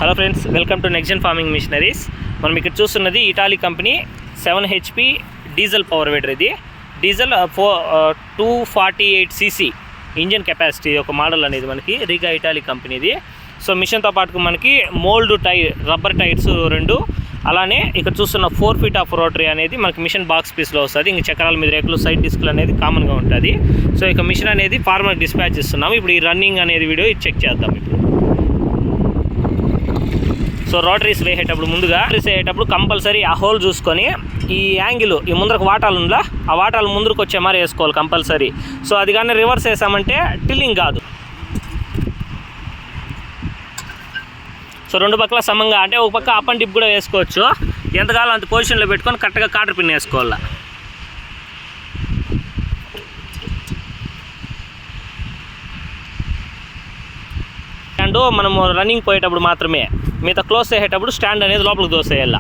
Hello friends, welcome to NexGen farming machineries. మనం ఇక్కడ చూస్తున్నది Italy company 7 HP diesel power weeder. ఇది diesel 248 cc engine capacity ఒక model అనేది మనకి రిగా ఇటాలీ కంపెనీది. సో మిషన్తో పాటు మనకి మోల్డ్ టైర్, రబ్బర్ టైర్స్ 2, అలానే ఇక్కడ చూస్తున్న 4 feet ఆఫ్ రోటరీ అనేది మనకి మిషన్ బాక్స్ పీస్లో వస్తుంది. ఇంక చక్రాల మీద రేకులు, సైడ్ డిస్క్లు అనేది కామన్గా ఉంటుంది. సో ఇక మిషన్ అనేది ఫార్మర్కి డిస్పాచ్ ఇస్తున్నాము. ఇప్పుడు ఈ రన్నింగ్ అనేది వీడియో చెక్ చేద్దాం. ఇప్పుడు సో రోటరీస్ వేసేటప్పుడు కంపల్సరీ ఆ హోల్ చూసుకొని ఈ యాంగిల్, ఈ ముందరకు వాటాలు ఉందా, ఆ వాటాలు ముందరకు వచ్చే మరి వేసుకోవాలి కంపల్సరీ. సో అది కానీ రివర్స్ వేసామంటే టిల్లింగ్ కాదు. సో 2 పక్కల సమంగా, అంటే ఒక పక్క అప్ అండ్ డిప్ కూడా వేసుకోవచ్చు. ఎంతకాలం అంత పొజిషన్లో పెట్టుకొని కరెక్ట్గా కాటర్ పిన్ వేసుకోవాలి. అండ్ మనము రన్నింగ్ పోయేటప్పుడు మాత్రమే, మిగతా క్లోజ్ చేసేటప్పుడు స్టాండ్ అనేది లోపలికి దోసేయాల.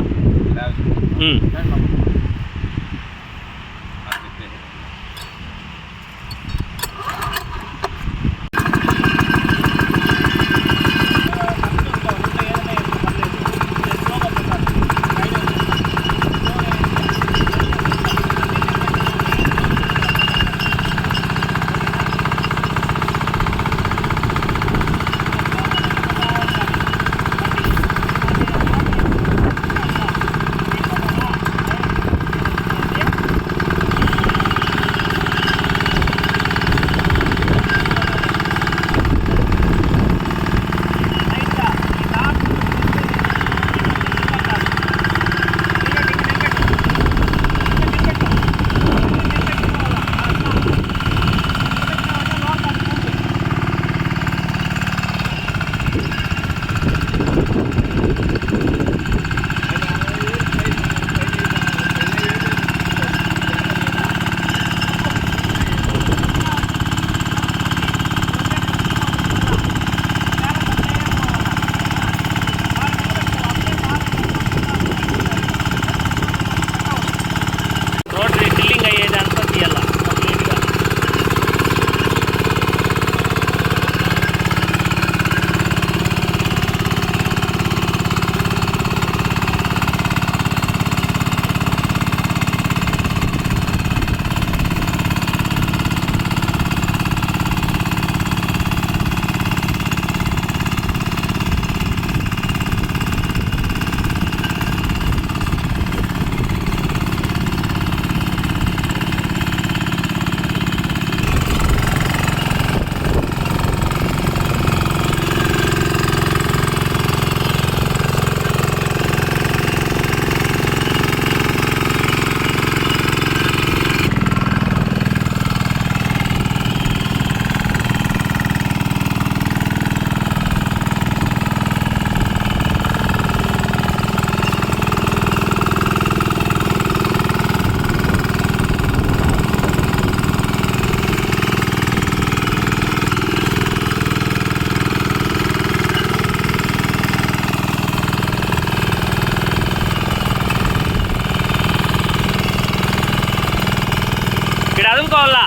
ఇక్కడ అదుకోవాలా.